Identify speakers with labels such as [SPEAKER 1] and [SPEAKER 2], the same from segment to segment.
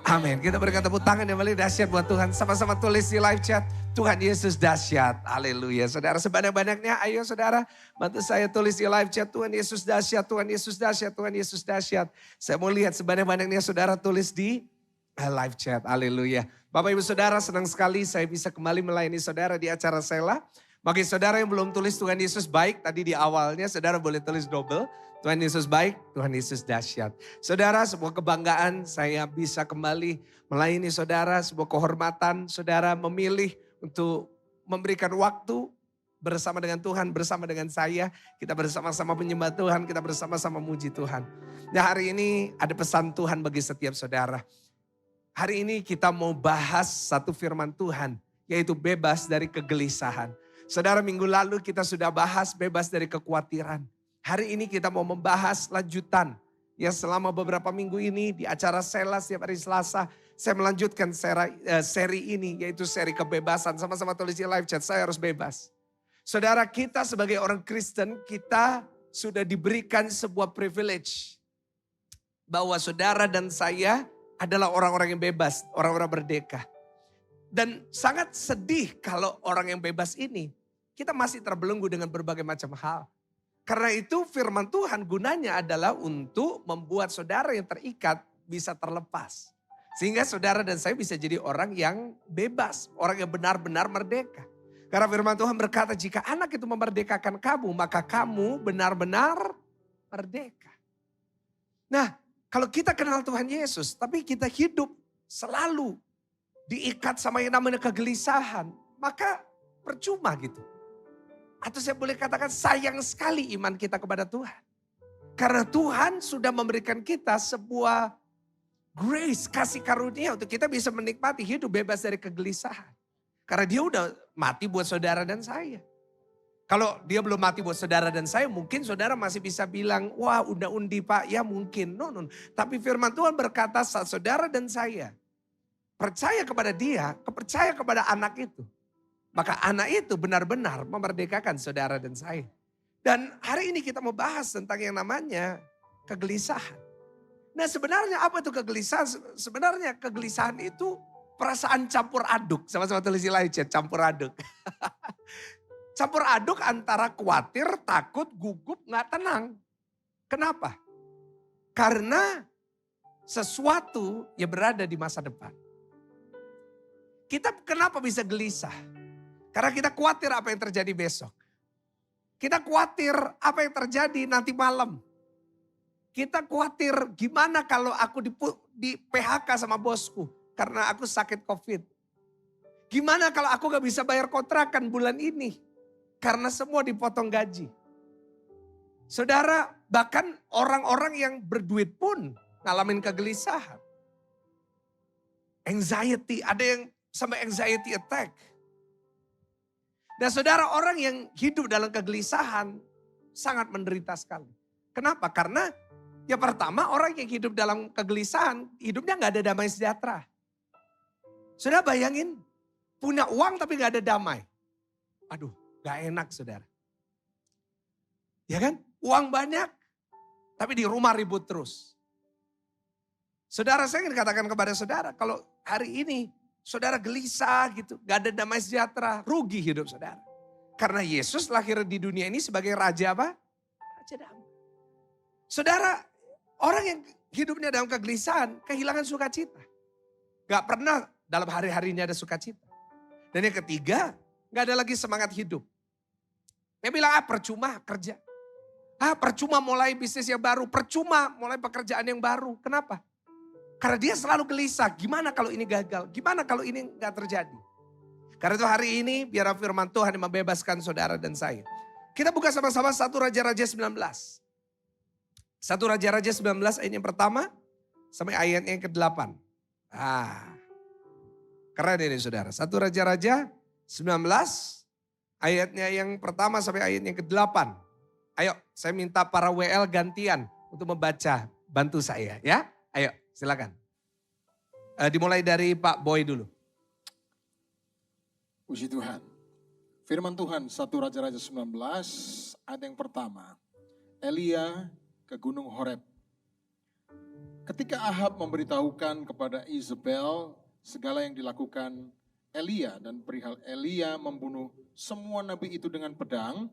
[SPEAKER 1] Amin. Kita berikan tepuk tangan yang paling dahsyat buat Tuhan. Sama-sama tulis di live chat. Tuhan Yesus dahsyat. Haleluya. Saudara, sebanyak-banyaknya ayo saudara bantu saya tulis di live chat. Tuhan Yesus dahsyat, Tuhan Yesus dahsyat, Tuhan Yesus dahsyat. Saya mau lihat sebanyak-banyaknya saudara tulis di live chat. Haleluya. Bapak Ibu Saudara, senang sekali saya bisa kembali melayani saudara di acara Sela. Bagi saudara yang belum tulis Tuhan Yesus baik, tadi di awalnya saudara boleh tulis double. Tuhan Yesus baik, Tuhan Yesus dahsyat. Saudara, sebuah kebanggaan saya bisa kembali melayani saudara, sebuah kehormatan saudara memilih untuk memberikan waktu bersama dengan Tuhan, bersama dengan saya. Kita bersama-sama menyembah Tuhan, kita bersama-sama memuji Tuhan. Nah, hari ini ada pesan Tuhan bagi setiap saudara. Hari ini kita mau bahas satu firman Tuhan, yaitu bebas dari kegelisahan. Saudara, minggu lalu kita sudah bahas bebas dari kekhawatiran. Hari ini kita mau membahas lanjutan. Ya, selama beberapa minggu ini di acara Sela setiap hari Selasa, saya melanjutkan seri ini, yaitu seri kebebasan. Sama-sama tulis di live chat, saya harus bebas. Saudara, kita sebagai orang Kristen, kita sudah diberikan sebuah privilege. Bahwa saudara dan saya adalah orang-orang yang bebas, orang-orang merdeka. Dan sangat sedih kalau orang yang bebas ini, kita masih terbelenggu dengan berbagai macam hal. Karena itu firman Tuhan gunanya adalah untuk membuat saudara yang terikat bisa terlepas. Sehingga saudara dan saya bisa jadi orang yang bebas, orang yang benar-benar merdeka. Karena firman Tuhan berkata, jika anak itu memerdekakan kamu, maka kamu benar-benar merdeka. Nah, kalau kita kenal Tuhan Yesus, tapi kita hidup selalu diikat sama yang namanya kegelisahan, maka percuma gitu. Atau saya boleh katakan sayang sekali iman kita kepada Tuhan. Karena Tuhan sudah memberikan kita sebuah grace, kasih karunia untuk kita bisa menikmati hidup bebas dari kegelisahan. Karena dia udah mati buat saudara dan saya. Kalau dia belum mati buat saudara dan saya, mungkin saudara masih bisa bilang, wah unda-undi Pak, ya mungkin. No. Tapi firman Tuhan berkata saat saudara dan saya percaya kepada dia, percaya kepada anak itu. Maka anak itu benar-benar memerdekakan saudara dan saya. Dan hari ini kita mau bahas tentang yang namanya kegelisahan. Nah, sebenarnya apa itu kegelisahan? Sebenarnya kegelisahan itu perasaan campur aduk. Sama-sama tulis di live chat, campur aduk. Campur aduk antara khawatir, takut, gugup, gak tenang. Kenapa? Karena sesuatu yang berada di masa depan. Kita kenapa bisa gelisah? Karena kita khawatir apa yang terjadi besok. Kita khawatir apa yang terjadi nanti malam. Kita khawatir gimana kalau aku di PHK sama bosku karena aku sakit COVID. Gimana kalau aku gak bisa bayar kontrakan bulan ini karena semua dipotong gaji. Saudara, bahkan orang-orang yang berduit pun ngalamin kegelisahan. Anxiety, ada yang sampai anxiety attack. Dan saudara, orang yang hidup dalam kegelisahan sangat menderita sekali. Kenapa? Karena yang pertama, orang yang hidup dalam kegelisahan, hidupnya gak ada damai sejahtera. Saudara bayangin, punya uang tapi gak ada damai. Aduh, gak enak saudara. Ya kan? Uang banyak, tapi di rumah ribut terus. Saudara, saya ingin katakan kepada saudara, kalau hari ini saudara gelisah gitu, gak ada damai sejahtera, rugi hidup saudara. Karena Yesus lahir di dunia ini sebagai raja apa? Raja damai. Saudara, orang yang hidupnya dalam kegelisahan, kehilangan sukacita. Gak pernah dalam hari-harinya ada sukacita. Dan yang ketiga, gak ada lagi semangat hidup. Dia bilang, percuma kerja. Percuma mulai bisnis yang baru, percuma mulai pekerjaan yang baru. Kenapa? Karena dia selalu gelisah, gimana kalau ini gagal, gimana kalau ini gak terjadi. Karena itu hari ini biar firman Tuhan yang membebaskan saudara dan saya. Kita buka sama-sama 1 Raja-Raja 19. 1 Raja-Raja 19 ayat yang pertama sampai ayat yang ke-8. Keren ini saudara. 1 Raja-Raja 19 ayatnya yang pertama sampai ayat yang ke-8. Ayo saya minta para WL gantian untuk membaca, bantu saya ya. Ayo. Silakan. Dimulai dari Pak Boy dulu.
[SPEAKER 2] Puji Tuhan. Firman Tuhan 1 Raja-Raja 19 ayat yang pertama. Elia ke Gunung Horeb. Ketika Ahab memberitahukan kepada Isabel segala yang dilakukan Elia dan perihal Elia membunuh semua nabi itu dengan pedang.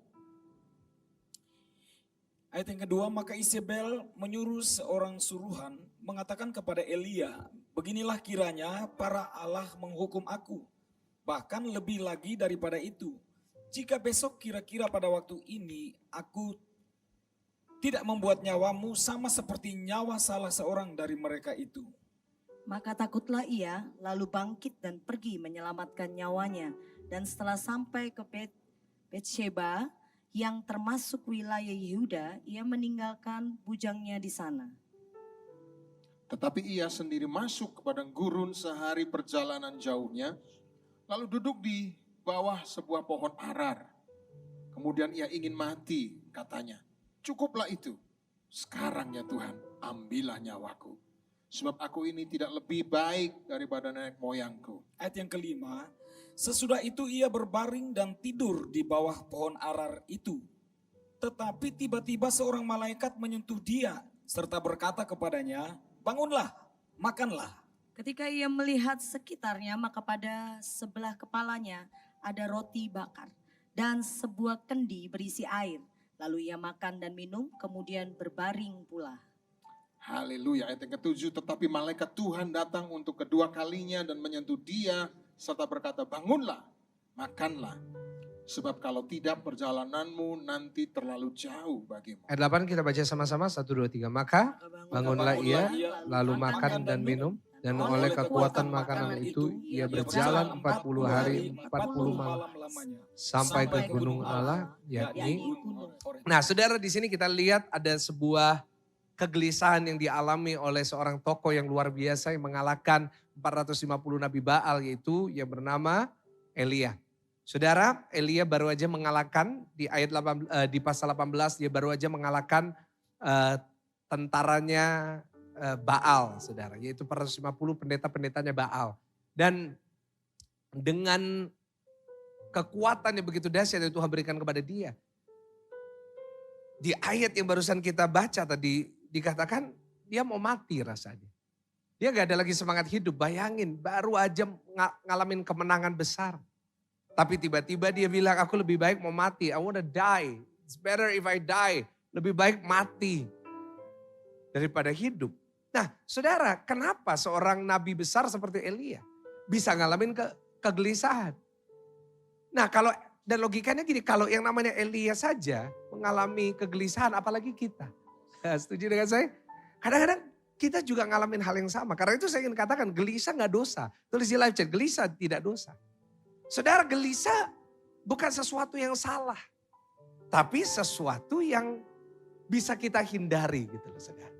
[SPEAKER 3] Ayat yang kedua, maka Isabel menyuruh seorang suruhan mengatakan kepada Elia, beginilah kiranya para Allah menghukum aku, bahkan lebih lagi daripada itu. Jika besok kira-kira pada waktu ini aku tidak membuat nyawamu sama seperti nyawa salah seorang dari mereka itu.
[SPEAKER 4] Maka takutlah ia, lalu bangkit dan pergi menyelamatkan nyawanya. Dan setelah sampai ke Betsheba, yang termasuk wilayah Yehuda, ia meninggalkan bujangnya di sana.
[SPEAKER 2] Tetapi ia sendiri masuk ke padang gurun sehari perjalanan jauhnya, lalu duduk di bawah sebuah pohon arar. Kemudian ia ingin mati, katanya, cukuplah itu. Sekarang ya Tuhan, ambillah nyawaku. Sebab aku ini tidak lebih baik daripada nenek moyangku.
[SPEAKER 3] Ayat yang kelima, sesudah itu ia berbaring dan tidur di bawah pohon arar itu. Tetapi tiba-tiba seorang malaikat menyentuh dia serta berkata kepadanya, bangunlah, makanlah.
[SPEAKER 4] Ketika ia melihat sekitarnya, maka pada sebelah kepalanya ada roti bakar dan sebuah kendi berisi air. Lalu ia makan dan minum, kemudian berbaring pula.
[SPEAKER 2] Haleluya. Ayat yang ketujuh, tetapi malaikat Tuhan datang untuk kedua kalinya dan menyentuh dia serta berkata, bangunlah, makanlah. Sebab kalau tidak perjalananmu nanti terlalu jauh bagimu.
[SPEAKER 1] Ayat 8 kita baca sama-sama, 1, 2, 3. Maka bangunlah ia, lalu makan dan minum. Dan oleh kekuatan makanan itu, ia berjalan 40 hari, 40 malam. Sampai ke gunung Allah, yakni. Nah saudara, di sini kita lihat ada sebuah kegelisahan yang dialami oleh seorang tokoh yang luar biasa yang mengalahkan 450 Nabi Baal, yaitu yang bernama Elia. Saudara, Elia baru aja mengalahkan di ayat 8, di pasal 18 dia baru aja mengalahkan tentaranya Baal, saudara, yaitu 450 pendeta-pendetanya Baal. Dan dengan kekuatan yang begitu dahsyat yang Tuhan berikan kepada dia. Di ayat yang barusan kita baca tadi dikatakan dia mau mati rasanya. Dia gak ada lagi semangat hidup, bayangin baru aja ngalamin kemenangan besar. Tapi tiba-tiba dia bilang aku lebih baik mau mati, I wanna die. It's better if I die, lebih baik mati daripada hidup. Nah saudara, kenapa seorang nabi besar seperti Elia bisa ngalamin kegelisahan? Nah kalau, dan logikanya gini, kalau yang namanya Elia saja mengalami kegelisahan, apalagi kita. Setuju dengan saya? Kadang-kadang kita juga ngalamin hal yang sama. Karena itu saya ingin katakan gelisah gak dosa. Tulis di live chat, gelisah tidak dosa. Saudara, gelisah bukan sesuatu yang salah. Tapi sesuatu yang bisa kita hindari gitu loh saudara.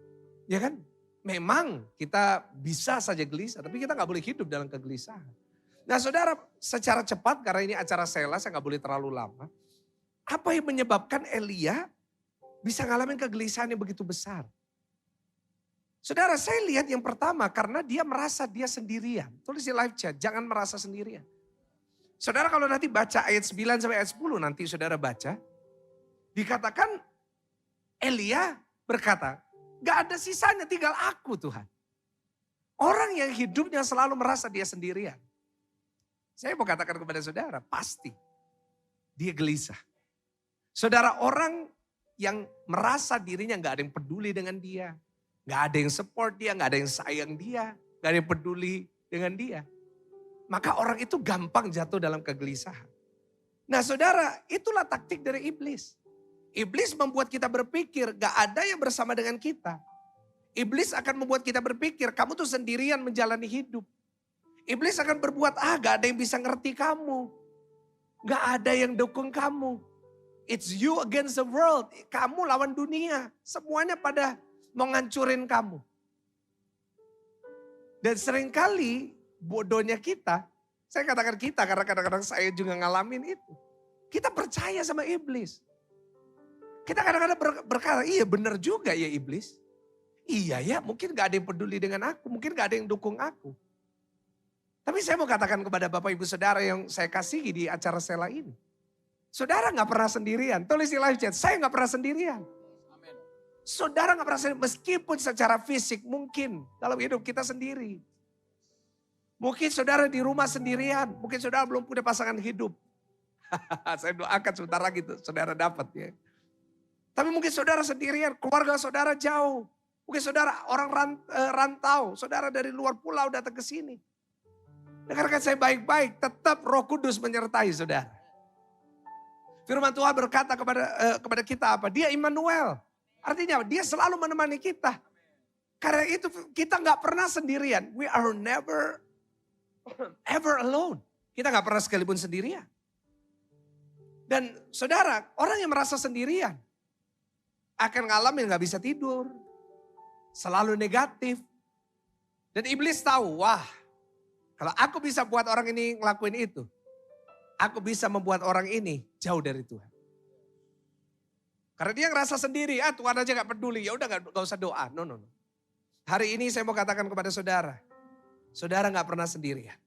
[SPEAKER 1] Ya kan? Memang kita bisa saja gelisah, tapi kita gak boleh hidup dalam kegelisahan. Nah saudara, secara cepat karena ini acara Sela, saya gak boleh terlalu lama. Apa yang menyebabkan Elia bisa ngalamin kegelisahan yang begitu besar? Saudara, saya lihat yang pertama karena dia merasa dia sendirian. Tulis di live chat, jangan merasa sendirian. Saudara kalau nanti baca ayat 9 sampai ayat 10 nanti saudara baca. Dikatakan Elia berkata, gak ada sisanya tinggal aku Tuhan. Orang yang hidupnya selalu merasa dia sendirian. Saya mau katakan kepada saudara, pasti dia gelisah. Saudara, orang yang merasa dirinya gak ada yang peduli dengan dia. Gak ada yang support dia, gak ada yang sayang dia. Gak ada yang peduli dengan dia. Maka orang itu gampang jatuh dalam kegelisahan. Nah saudara, itulah taktik dari iblis. Iblis membuat kita berpikir gak ada yang bersama dengan kita. Iblis akan membuat kita berpikir kamu tuh sendirian menjalani hidup. Iblis akan berbuat gak ada yang bisa ngerti kamu. Gak ada yang dukung kamu. It's you against the world. Kamu lawan dunia. Semuanya pada mau ngancurin kamu. Dan seringkali bodohnya kita, saya katakan kita karena kadang-kadang saya juga ngalamin itu. Kita percaya sama iblis. Kita kadang-kadang berkata, iya benar juga ya iblis. Iya ya, mungkin gak ada yang peduli dengan aku, mungkin gak ada yang dukung aku. Tapi saya mau katakan kepada Bapak Ibu Saudara yang saya kasihi di acara Sela ini. Saudara gak pernah sendirian, tulis di live chat, saya gak pernah sendirian. Saudara gak pernah sendiri, meskipun secara fisik mungkin dalam hidup kita sendiri. Mungkin saudara di rumah sendirian, mungkin saudara belum punya pasangan hidup. Saya doakan sebentar lagi tuh saudara dapat ya. Tapi mungkin saudara sendirian, keluarga saudara jauh. Mungkin saudara orang rantau, saudara dari luar pulau datang ke sini. Dengarkan saya baik-baik, tetap Roh Kudus menyertai saudara. Firman Tuhan berkata kepada kita apa? Dia Immanuel. Artinya dia selalu menemani kita. Karena itu kita gak pernah sendirian. We are never ever alone. Kita gak pernah sekalipun sendirian. Dan saudara, orang yang merasa sendirian akan ngalamin gak bisa tidur. Selalu negatif. Dan iblis tahu, wah kalau aku bisa buat orang ini ngelakuin itu. Aku bisa membuat orang ini jauh dari Tuhan. Karena dia ngerasa sendiri, Tuhan aja gak peduli, ya udah gak usah doa. No. Hari ini saya mau katakan kepada saudara, saudara gak pernah sendirian.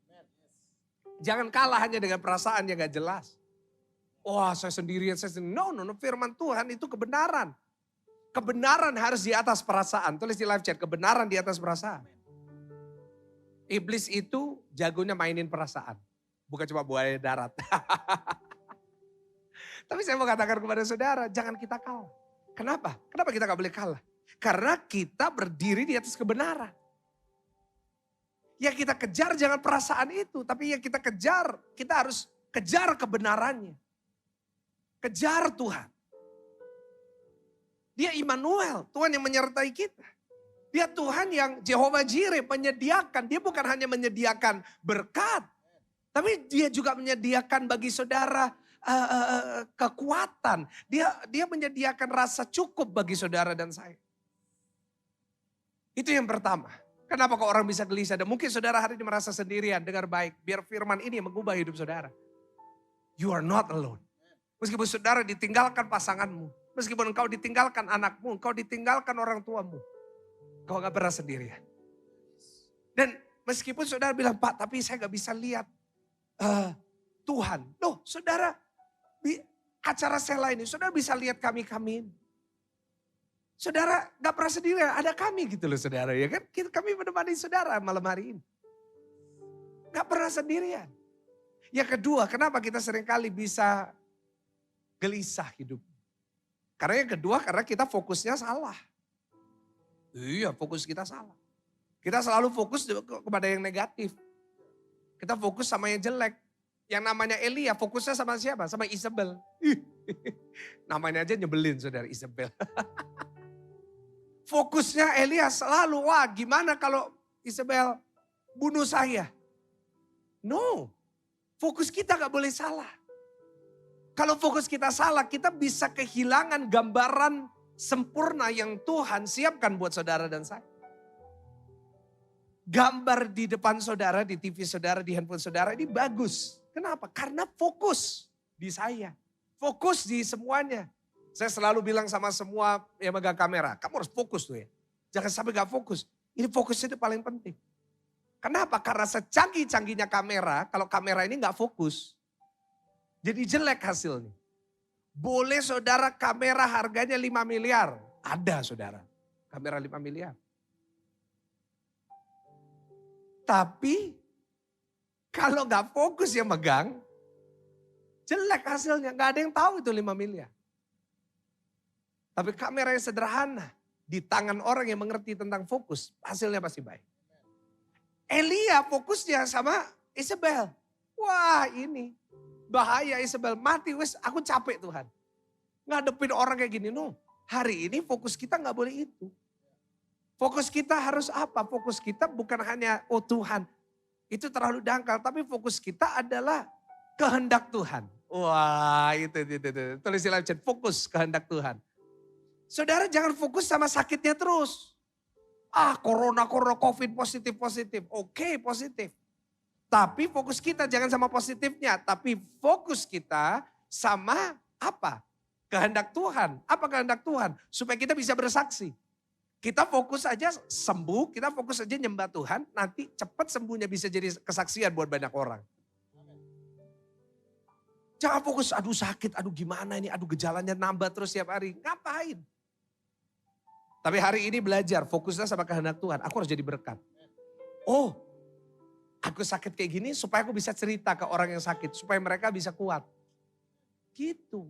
[SPEAKER 1] Jangan kalah hanya dengan perasaan yang gak jelas. Wah saya sendirian, No, firman Tuhan itu kebenaran. Kebenaran harus di atas perasaan. Tulis di live chat, kebenaran di atas perasaan. Iblis itu jagonya mainin perasaan. Bukan cuma buaya darat. Tapi saya mau katakan kepada saudara, jangan kita kalah. Kenapa? Kenapa kita gak boleh kalah? Karena kita berdiri di atas kebenaran. Yang kita kejar jangan perasaan itu, tapi yang kita kejar, kita harus kejar kebenarannya. Kejar Tuhan. Dia Immanuel, Tuhan yang menyertai kita. Dia Tuhan yang Jehovah Jireh menyediakan. Dia bukan hanya menyediakan berkat, tapi dia juga menyediakan bagi saudara kekuatan. Dia menyediakan rasa cukup bagi saudara dan saya. Itu yang pertama. Kenapa kok orang bisa gelisah? Dan mungkin saudara hari ini merasa sendirian. Dengar baik, biar firman ini mengubah hidup saudara. You are not alone. Meskipun saudara ditinggalkan pasanganmu. Meskipun engkau ditinggalkan anakmu, engkau ditinggalkan orang tuamu. Kau gak pernah sendirian. Dan meskipun saudara bilang, Pak tapi saya gak bisa lihat Tuhan. Loh saudara, di acara sela ini saudara bisa lihat kami. Saudara gak pernah sendirian, ada kami gitu loh saudara. Ya kan kami menemani saudara malam hari ini. Gak pernah sendirian. Yang kedua, kenapa kita seringkali bisa gelisah hidup? Karena yang kedua, karena kita fokusnya salah. Iya, fokus kita salah. Kita selalu fokus kepada yang negatif. Kita fokus sama yang jelek. Yang namanya Elia, fokusnya sama siapa? Sama Isabel. Namanya aja nyebelin saudara, Isabel. Fokusnya Elia selalu, wah gimana kalau Isabel bunuh saya? No, fokus kita gak boleh salah. Kalau fokus kita salah, kita bisa kehilangan gambaran sempurna yang Tuhan siapkan buat saudara dan saya. Gambar di depan saudara, di TV saudara, di handphone saudara ini bagus. Kenapa? Karena fokus di saya. Fokus di semuanya. Saya selalu bilang sama semua yang megang kamera, kamu harus fokus tuh ya. Jangan sampai gak fokus. Ini fokusnya itu paling penting. Kenapa? Karena secanggih-canggihnya kamera, kalau kamera ini gak fokus, jadi jelek hasilnya. Boleh saudara kamera harganya 5 miliar. Ada saudara, kamera 5 miliar. Tapi kalau gak fokus yang megang, jelek hasilnya. Gak ada yang tahu itu 5 miliar. Tapi kamera yang sederhana, di tangan orang yang mengerti tentang fokus, hasilnya pasti baik. Elia fokusnya sama Isabel. Wah ini bahaya Isabel, mati wes aku capek Tuhan. Ngadepin orang kayak gini, no. Hari ini fokus kita gak boleh itu. Fokus kita harus apa? Fokus kita bukan hanya, oh Tuhan, itu terlalu dangkal. Tapi fokus kita adalah kehendak Tuhan. Wah itu. Tulis di live chat, fokus kehendak Tuhan. Saudara jangan fokus sama sakitnya terus. Corona, COVID positif. Oke, positif. Tapi fokus kita jangan sama positifnya. Tapi fokus kita sama apa? Kehendak Tuhan. Apa kehendak Tuhan? Supaya kita bisa bersaksi. Kita fokus aja sembuh, kita fokus aja nyembah Tuhan. Nanti cepat sembuhnya bisa jadi kesaksian buat banyak orang. Jangan fokus, aduh sakit, aduh gimana ini, aduh gejalanya nambah terus tiap hari. Ngapain? Tapi hari ini belajar, fokusnya sama kehendak Tuhan. Aku harus jadi berkat. Oh, aku sakit kayak gini supaya aku bisa cerita ke orang yang sakit. Supaya mereka bisa kuat. Gitu.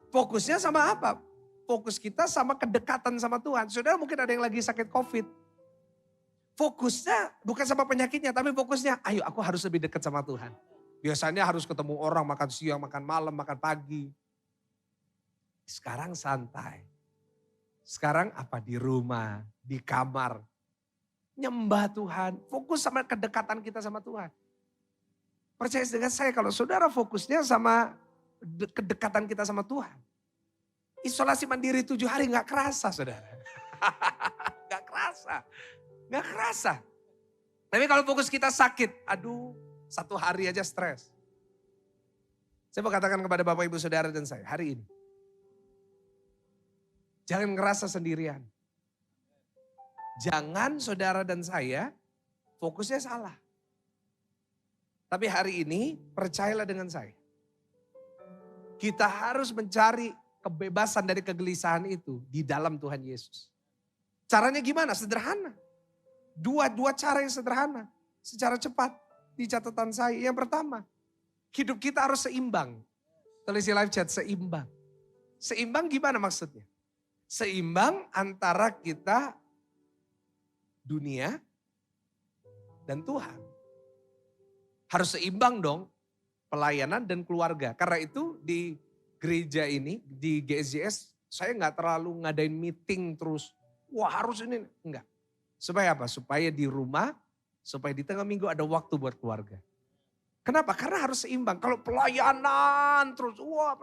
[SPEAKER 1] Fokusnya sama apa? Fokus kita sama kedekatan sama Tuhan. Saudara mungkin ada yang lagi sakit COVID. Fokusnya bukan sama penyakitnya, tapi fokusnya, ayo aku harus lebih dekat sama Tuhan. Biasanya harus ketemu orang, makan siang, makan malam, makan pagi. Sekarang santai. Sekarang apa? Di rumah, di kamar. Nyembah Tuhan, fokus sama kedekatan kita sama Tuhan. Percaya dengan saya kalau saudara fokusnya sama kedekatan kita sama Tuhan. Isolasi mandiri 7 hari gak kerasa saudara. Gak kerasa. Gak kerasa. Tapi kalau fokus kita sakit, aduh 1 hari aja stres. Saya mau katakan kepada Bapak Ibu Saudara dan saya hari ini. Jangan ngerasa sendirian. Jangan saudara dan saya fokusnya salah. Tapi hari ini percayalah dengan saya. Kita harus mencari kebebasan dari kegelisahan itu di dalam Tuhan Yesus. Caranya gimana? Sederhana. Dua cara yang sederhana. Secara cepat di catatan saya. Yang pertama, hidup kita harus seimbang. Tulis di live chat, seimbang. Seimbang gimana maksudnya? Seimbang antara kita, dunia, dan Tuhan. Harus seimbang dong pelayanan dan keluarga. Karena itu di gereja ini, di GSJS, saya nggak terlalu ngadain meeting terus. Wah harus ini, enggak. Supaya apa? Supaya di rumah, supaya di tengah minggu ada waktu buat keluarga. Kenapa? Karena harus seimbang. Kalau pelayanan terus, wah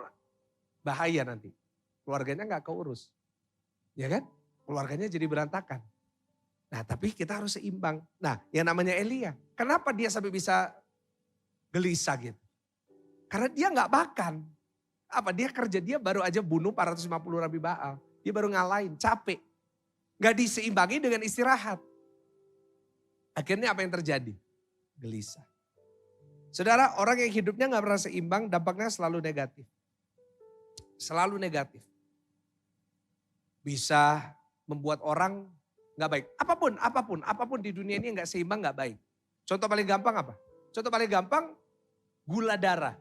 [SPEAKER 1] bahaya nanti. Keluarganya nggak keurus. Ya kan? Keluarganya jadi berantakan. Nah tapi kita harus seimbang. Nah yang namanya Elia, kenapa dia sampai bisa gelisah gitu? Karena dia nggak makan. Apa dia kerja, dia baru aja bunuh 450 Nabi Baal. Dia baru ngalahin, capek. Gak diseimbangi dengan istirahat. Akhirnya apa yang terjadi? Gelisah. Saudara, orang yang hidupnya gak pernah seimbang, dampaknya selalu negatif. Selalu negatif. Bisa membuat orang gak baik. Apapun di dunia ini yang gak seimbang gak baik. Contoh paling gampang apa? Contoh paling gampang, gula darah.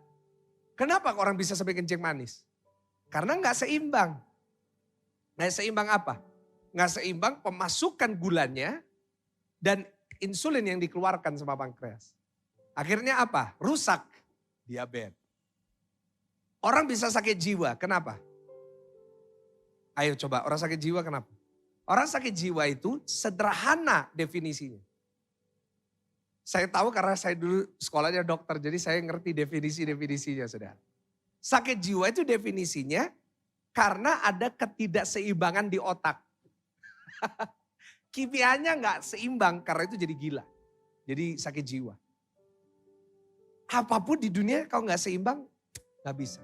[SPEAKER 1] Kenapa orang bisa sampai kencing manis? Karena gak seimbang. Gak seimbang apa? Gak seimbang pemasukan gulanya dan insulin yang dikeluarkan sama pankreas. Akhirnya apa? Rusak. Diabetes. Orang bisa sakit jiwa, kenapa? Ayo coba, orang sakit jiwa kenapa? Orang sakit jiwa itu sederhana definisinya. Saya tahu karena saya dulu sekolahnya dokter, jadi saya ngerti definisinya saudara. Sakit jiwa itu definisinya karena ada ketidakseimbangan di otak. Kimianya nggak seimbang karena itu jadi gila. Jadi sakit jiwa. Apapun di dunia kalau nggak seimbang nggak bisa.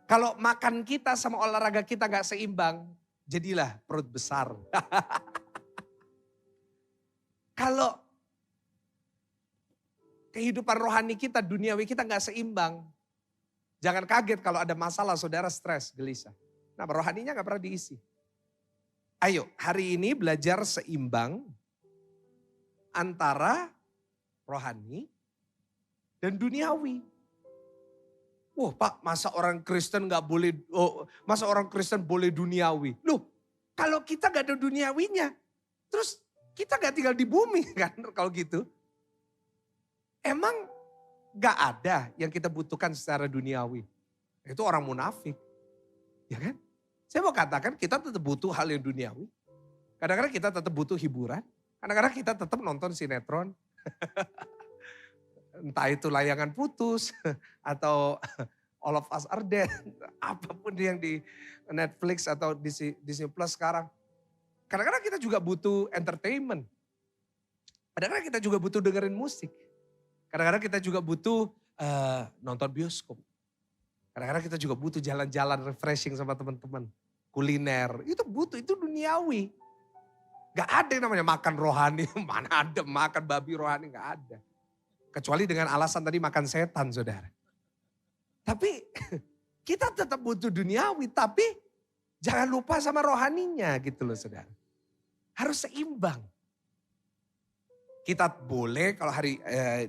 [SPEAKER 1] Kalau makan kita sama olahraga kita nggak seimbang, jadilah perut besar. Kalau kehidupan rohani kita, duniawi kita nggak seimbang, jangan kaget kalau ada masalah saudara stres, gelisah. Nah rohaninya nggak pernah diisi. Ayo hari ini belajar seimbang antara rohani dan duniawi. Wah Pak, masa orang Kristen nggak boleh, masa orang Kristen boleh duniawi? Loh, kalau kita gak ada duniawinya, terus kita gak tinggal di bumi kan kalau gitu. Emang gak ada yang kita butuhkan secara duniawi. Itu orang munafik, ya kan? Saya mau katakan kita tetap butuh hal yang duniawi. Kadang-kadang kita tetap butuh hiburan. Kadang-kadang kita tetap nonton sinetron. Entah itu Layangan Putus atau All of Us Are Dead. Apapun yang di Netflix atau Disney Plus sekarang. Kadang-kadang kita juga butuh entertainment. Kadang-kadang kita juga butuh dengerin musik. Kadang-kadang kita juga butuh nonton bioskop. Kadang-kadang kita juga butuh jalan-jalan refreshing sama teman-teman. Kuliner, itu butuh, itu duniawi. Gak ada yang namanya makan rohani, mana ada makan babi rohani, gak ada. Kecuali dengan alasan tadi makan setan saudara. Tapi kita tetap butuh duniawi, tapi jangan lupa sama rohaninya gitu loh saudara. harus seimbang. Kita boleh kalau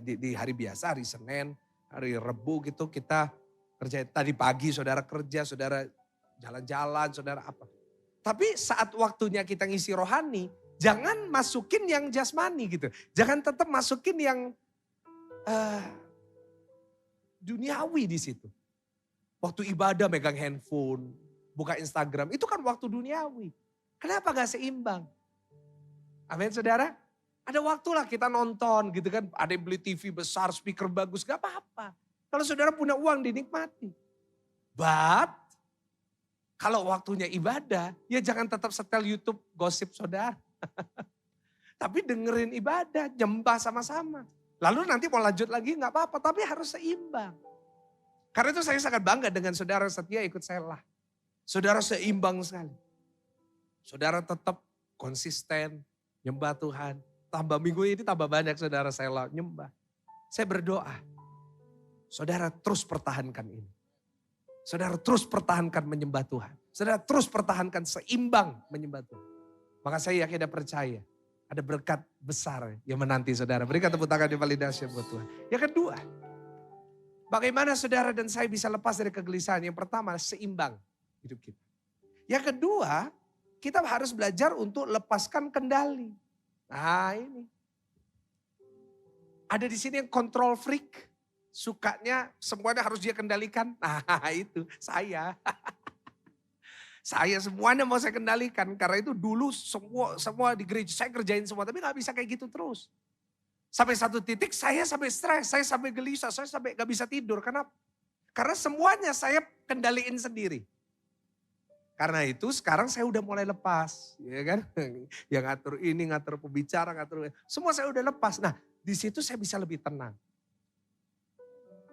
[SPEAKER 1] di hari biasa, hari Senin, hari Rebu gitu kita kerja. Tadi pagi saudara kerja, saudara jalan-jalan, saudara apa. Tapi saat waktunya kita ngisi rohani, jangan masukin yang jasmani gitu. Jangan tetap masukin yang duniawi di situ. Waktu ibadah megang handphone, buka Instagram, itu kan waktu duniawi. Kenapa gak seimbang? Amin saudara. Ada waktulah kita nonton gitu kan. Ada yang beli TV besar, speaker bagus, gak apa-apa. Kalau saudara punya uang dinikmati. But kalau waktunya ibadah, ya jangan tetap setel YouTube gosip saudara. Tapi dengerin ibadah, nyembah sama-sama. Lalu nanti mau lanjut lagi gak apa-apa, tapi harus seimbang. Karena itu saya sangat bangga dengan saudara setia ikut selah. Saudara seimbang sekali. Saudara tetap konsisten, nyembah Tuhan. Tambah minggu ini tambah banyak saudara selah, nyembah. Saya berdoa, saudara terus pertahankan ini. Saudara terus pertahankan menyembah Tuhan. Saudara terus pertahankan seimbang menyembah Tuhan. Maka saya yakin dan percaya, ada berkat besar yang menanti saudara. Berikan tepuk tangan di validasi buat Tuhan. Yang kedua, bagaimana saudara dan saya bisa lepas dari kegelisahan? Yang pertama, seimbang hidup kita. Yang kedua, kita harus belajar untuk lepaskan kendali. Nah ini. Ada di sini yang control freak. Sukanya semuanya harus dia kendalikan. Nah itu saya. Saya semuanya mau saya kendalikan. Karena itu dulu semua di gereja saya kerjain semua. Tapi gak bisa kayak gitu terus. Sampai satu titik saya sampai stres, saya sampai gelisah, saya sampai gak bisa tidur. Kenapa? Karena semuanya saya kendaliin sendiri. Karena itu sekarang saya udah mulai lepas. Ya kan? Yang ngatur ini, ngatur pembicara, ngatur semua saya udah lepas. Nah di situ saya bisa lebih tenang.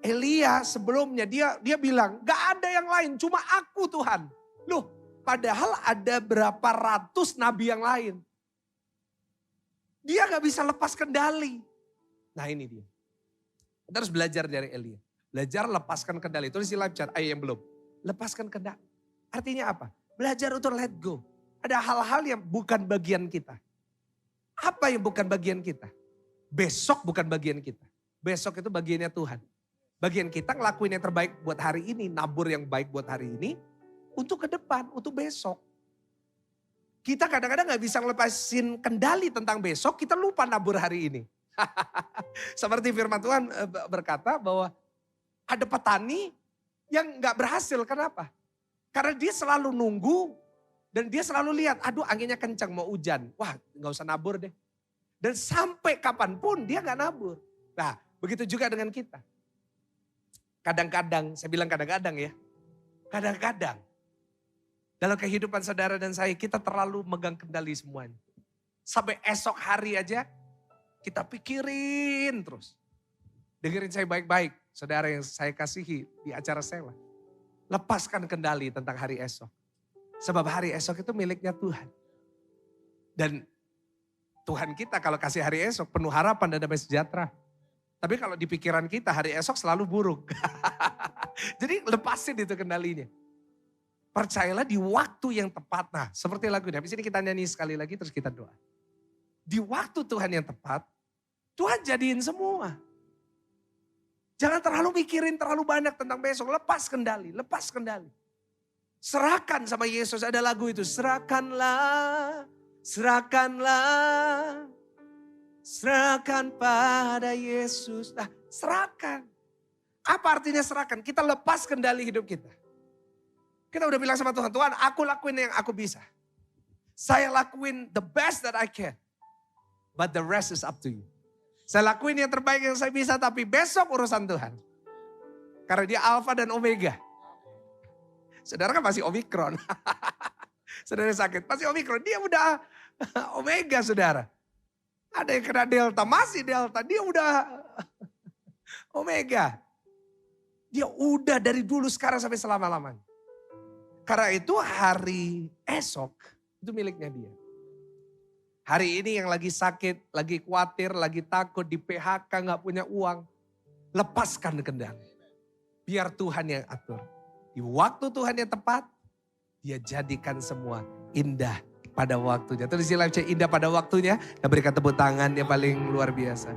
[SPEAKER 1] Elia sebelumnya dia bilang gak ada yang lain, cuma aku Tuhan. Loh padahal ada berapa ratus nabi yang lain. Dia gak bisa lepas kendali. Nah ini dia. Kita harus belajar dari Elia. Belajar lepaskan kendali. Tulis di live chat, ayo yang belum. Lepaskan kendali. Artinya apa? Belajar untuk let go. Ada hal-hal yang bukan bagian kita. Apa yang bukan bagian kita? Besok bukan bagian kita. Besok itu bagiannya Tuhan. Bagian kita ngelakuin yang terbaik buat hari ini. Nabur yang baik buat hari ini. Untuk ke depan, untuk besok. Kita kadang-kadang gak bisa ngelepasin kendali tentang besok, kita lupa nabur hari ini. Seperti firman Tuhan berkata bahwa ada petani yang gak berhasil, kenapa? Karena dia selalu nunggu dan dia selalu lihat, aduh anginnya kencang mau hujan. Wah gak usah nabur deh. Dan sampai kapanpun dia gak nabur. Nah begitu juga dengan kita. Kadang-kadang, saya bilang kadang-kadang ya. Kadang-kadang. Dalam kehidupan saudara dan saya, kita terlalu megang kendali semuanya. Sampai esok hari aja, kita pikirin terus. Dengerin saya baik-baik, saudara yang saya kasihi di acara selah. Lepaskan kendali tentang hari esok. Sebab hari esok itu miliknya Tuhan. Dan Tuhan kita kalau kasih hari esok penuh harapan dan damai sejahtera. Tapi kalau di pikiran kita hari esok selalu buruk. Jadi lepasin itu kendalinya. Percayalah di waktu yang tepat. Nah seperti lagu ini. Habis ini kita nyanyi sekali lagi terus kita doa. Di waktu Tuhan yang tepat, Tuhan jadiin semua. Jangan terlalu mikirin terlalu banyak tentang besok. Lepas kendali, lepas kendali. Serahkan sama Yesus, ada lagu itu. Serahkanlah, serahkanlah. Serahkan pada Yesus. Nah serahkan. Apa artinya serahkan? Kita lepas kendali hidup kita. Kita udah bilang sama Tuhan, Tuhan aku lakuin yang aku bisa. Saya lakuin the best that I can. But the rest is up to you. Saya lakuin yang terbaik yang saya bisa, tapi besok urusan Tuhan. Karena dia Alfa dan Omega. Saudara kan masih Omikron. Saudara sakit, masih Omikron. Dia udah Omega saudara. Ada yang kena Delta, masih Delta. Dia udah Omega. Dia udah dari dulu sekarang sampai selama-lamanya. Karena itu hari esok itu miliknya dia. Hari ini yang lagi sakit, lagi khawatir, lagi takut, di PHK, gak punya uang. Lepaskan kendali. Biar Tuhan yang atur. Di waktu Tuhan yang tepat, dia jadikan semua indah pada waktunya. Tulis di live chat, indah pada waktunya. Dan berikan tepuk tangan yang paling luar biasa.